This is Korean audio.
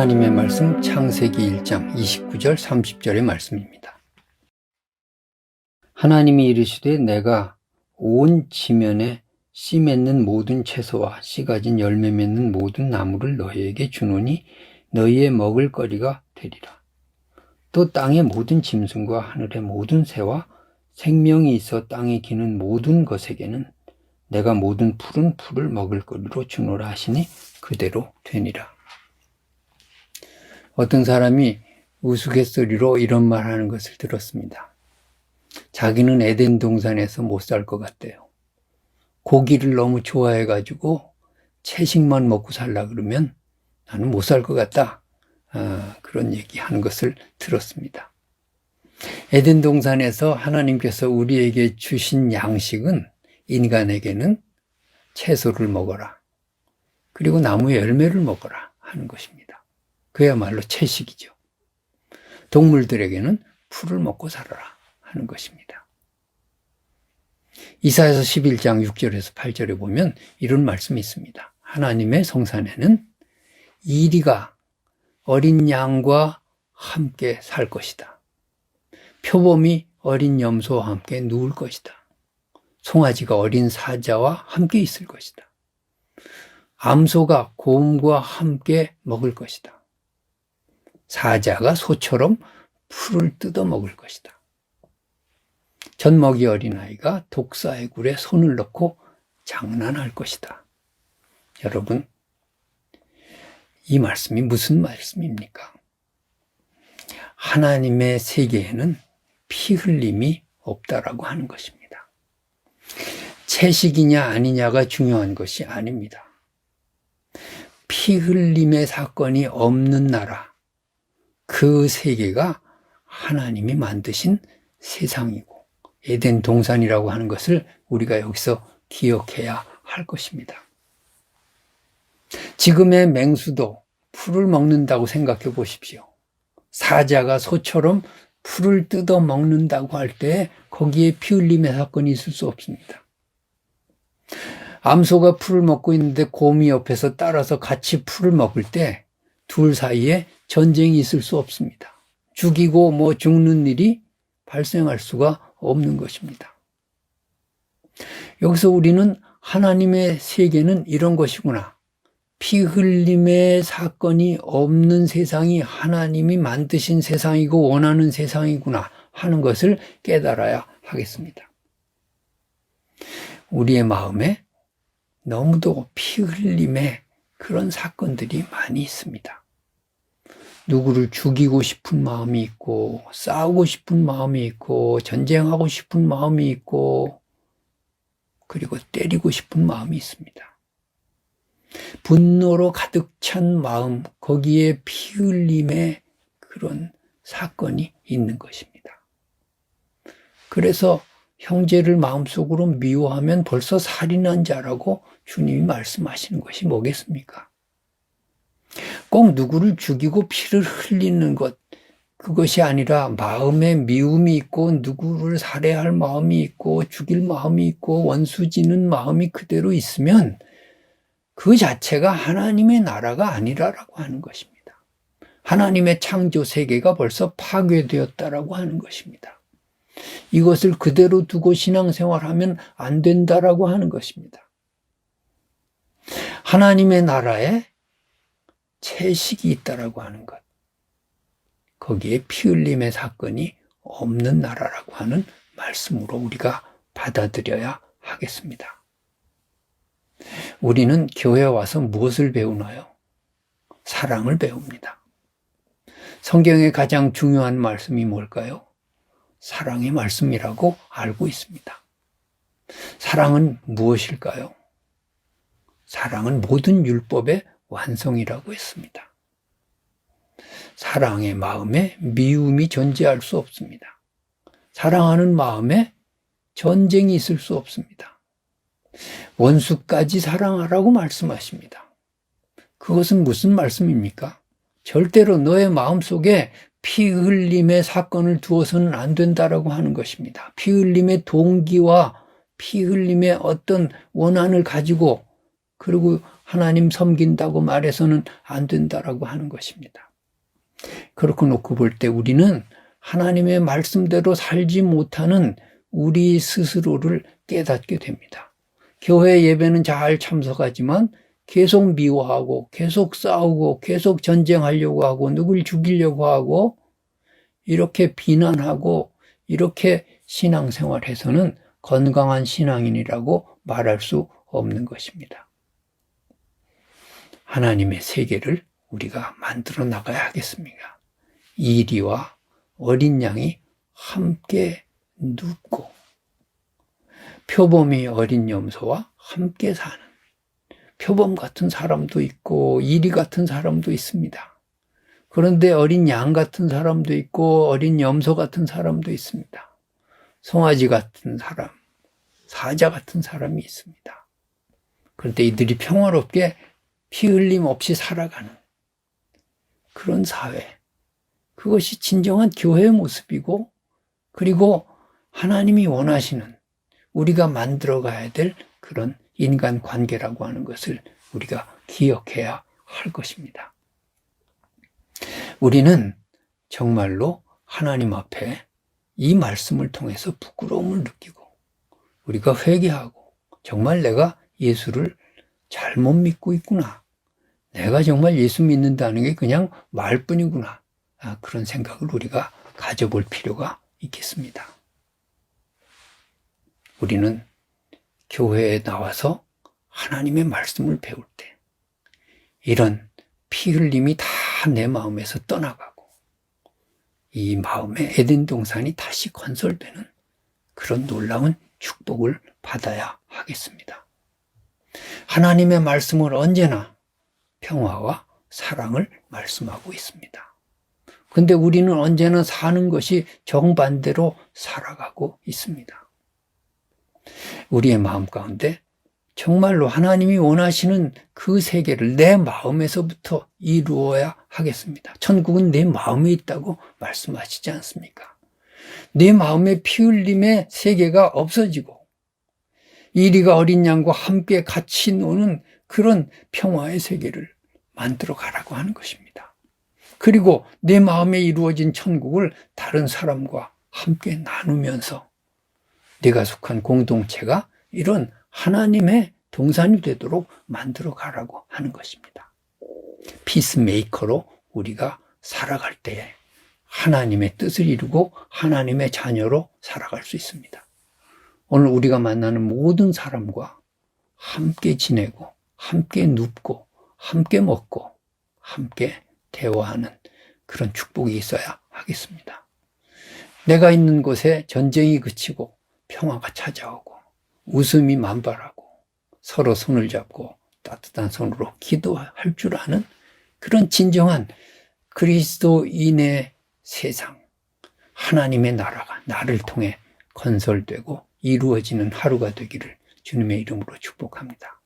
하나님의 말씀 창세기 1장 29절 30절의 말씀입니다. 하나님이 이르시되 내가 온 지면에 씨 맺는 모든 채소와 씨 가진 열매 맺는 모든 나무를 너희에게 주노니 너희의 먹을 거리가 되리라. 또 땅의 모든 짐승과 하늘의 모든 새와 생명이 있어 땅에 기는 모든 것에게는 내가 모든 푸른 풀을 먹을 거리로 주노라 하시니 그대로 되니라. 어떤 사람이 우스갯소리로 이런 말 하는 것을 들었습니다. 자기는 에덴 동산에서 못 살 것 같대요. 고기를 너무 좋아해가지고 채식만 먹고 살라 그러면 나는 못 살 것 같다. 그런 얘기 하는 것을 들었습니다. 에덴 동산에서 하나님께서 우리에게 주신 양식은 인간에게는 채소를 먹어라. 그리고 나무의 열매를 먹어라 하는 것입니다. 그야말로 채식이죠. 동물들에게는 풀을 먹고 살아라 하는 것입니다. 이사야서 11장 6절에서 8절에 보면 이런 말씀이 있습니다. 하나님의 성산에는 이리가 어린 양과 함께 살 것이다. 표범이 어린 염소와 함께 누울 것이다. 송아지가 어린 사자와 함께 있을 것이다. 암소가 곰과 함께 먹을 것이다. 사자가 소처럼 풀을 뜯어 먹을 것이다. 젖먹이 어린아이가 독사의 굴에 손을 넣고 장난할 것이다. 여러분, 이 말씀이 무슨 말씀입니까? 하나님의 세계에는 피 흘림이 없다라고 하는 것입니다. 채식이냐 아니냐가 중요한 것이 아닙니다. 피 흘림의 사건이 없는 나라, 그 세계가 하나님이 만드신 세상이고 에덴 동산이라고 하는 것을 우리가 여기서 기억해야 할 것입니다. 지금의 맹수도 풀을 먹는다고 생각해 보십시오. 사자가 소처럼 풀을 뜯어 먹는다고 할 때 거기에 피 흘림의 사건이 있을 수 없습니다. 암소가 풀을 먹고 있는데 곰이 옆에서 따라서 같이 풀을 먹을 때 둘 사이에 전쟁이 있을 수 없습니다. 죽이고 죽는 일이 발생할 수가 없는 것입니다. 여기서 우리는 하나님의 세계는 이런 것이구나. 피 흘림의 사건이 없는 세상이 하나님이 만드신 세상이고 원하는 세상이구나 하는 것을 깨달아야 하겠습니다. 우리의 마음에 너무도 피 흘림의 그런 사건들이 많이 있습니다. 누구를 죽이고 싶은 마음이 있고 싸우고 싶은 마음이 있고 전쟁하고 싶은 마음이 있고 그리고 때리고 싶은 마음이 있습니다. 분노로 가득 찬 마음, 거기에 피 흘림의 그런 사건이 있는 것입니다. 그래서 형제를 마음속으로 미워하면 벌써 살인한 자라고 주님이 말씀하시는 것이 뭐겠습니까? 꼭 누구를 죽이고 피를 흘리는 것, 그것이 아니라 마음에 미움이 있고 누구를 살해할 마음이 있고 죽일 마음이 있고 원수 지는 마음이 그대로 있으면 그 자체가 하나님의 나라가 아니라라고 하는 것입니다. 하나님의 창조 세계가 벌써 파괴되었다라고 하는 것입니다. 이것을 그대로 두고 신앙생활하면 안 된다라고 하는 것입니다. 하나님의 나라에 채식이 있다라고 하는 것, 거기에 피 흘림의 사건이 없는 나라라고 하는 말씀으로 우리가 받아들여야 하겠습니다. 우리는 교회에 와서 무엇을 배우나요? 사랑을 배웁니다. 성경의 가장 중요한 말씀이 뭘까요? 사랑의 말씀이라고 알고 있습니다. 사랑은 무엇일까요? 사랑은 모든 율법의 완성이라고 했습니다. 사랑의 마음에 미움이 존재할 수 없습니다. 사랑하는 마음에 전쟁이 있을 수 없습니다. 원수까지 사랑하라고 말씀하십니다. 그것은 무슨 말씀입니까? 절대로 너의 마음속에 피 흘림의 사건을 두어서는 안 된다라고 하는 것입니다. 피 흘림의 동기와 피 흘림의 어떤 원한을 가지고 그리고 하나님 섬긴다고 말해서는 안 된다라고 하는 것입니다. 그렇게 놓고 볼 때 우리는 하나님의 말씀대로 살지 못하는 우리 스스로를 깨닫게 됩니다. 교회 예배는 잘 참석하지만 계속 미워하고 계속 싸우고 계속 전쟁하려고 하고 누굴 죽이려고 하고 이렇게 비난하고 이렇게 신앙생활해서는 건강한 신앙인이라고 말할 수 없는 것입니다. 하나님의 세계를 우리가 만들어 나가야 하겠습니다. 이리와 어린 양이 함께 눕고 표범이 어린 염소와 함께 사는 표범 같은 사람도 있고 이리 같은 사람도 있습니다. 그런데 어린 양 같은 사람도 있고 어린 염소 같은 사람도 있습니다. 송아지 같은 사람, 사자 같은 사람이 있습니다. 그런데 이들이 평화롭게 피 흘림 없이 살아가는 그런 사회, 그것이 진정한 교회의 모습이고 그리고 하나님이 원하시는 우리가 만들어가야 될 그런 인간관계라고 하는 것을 우리가 기억해야 할 것입니다. 우리는 정말로 하나님 앞에 이 말씀을 통해서 부끄러움을 느끼고 우리가 회개하고 정말 내가 예수를 잘못 믿고 있구나. 내가 정말 예수 믿는다는 게 그냥 말뿐이구나. 그런 생각을 우리가 가져볼 필요가 있겠습니다. 우리는 교회에 나와서 하나님의 말씀을 배울 때 이런 피 흘림이 다 내 마음에서 떠나가고 이 마음의 에덴 동산이 다시 건설되는 그런 놀라운 축복을 받아야 하겠습니다. 하나님의 말씀을 언제나 평화와 사랑을 말씀하고 있습니다. 그런데 우리는 언제나 사는 것이 정반대로 살아가고 있습니다. 우리의 마음 가운데 정말로 하나님이 원하시는 그 세계를 내 마음에서부터 이루어야 하겠습니다. 천국은 내 마음에 있다고 말씀하시지 않습니까? 내 마음의 피 흘림의 세계가 없어지고 이리가 어린 양과 함께 같이 노는 그런 평화의 세계를 만들어 가라고 하는 것입니다. 그리고 내 마음에 이루어진 천국을 다른 사람과 함께 나누면서 내가 속한 공동체가 이런 하나님의 동산이 되도록 만들어 가라고 하는 것입니다. 피스메이커로 우리가 살아갈 때에 하나님의 뜻을 이루고 하나님의 자녀로 살아갈 수 있습니다. 오늘 우리가 만나는 모든 사람과 함께 지내고 함께 눕고 함께 먹고 함께 대화하는 그런 축복이 있어야 하겠습니다. 내가 있는 곳에 전쟁이 그치고 평화가 찾아오고 웃음이 만발하고 서로 손을 잡고 따뜻한 손으로 기도할 줄 아는 그런 진정한 그리스도인의 세상, 하나님의 나라가 나를 통해 건설되고 이루어지는 하루가 되기를 주님의 이름으로 축복합니다.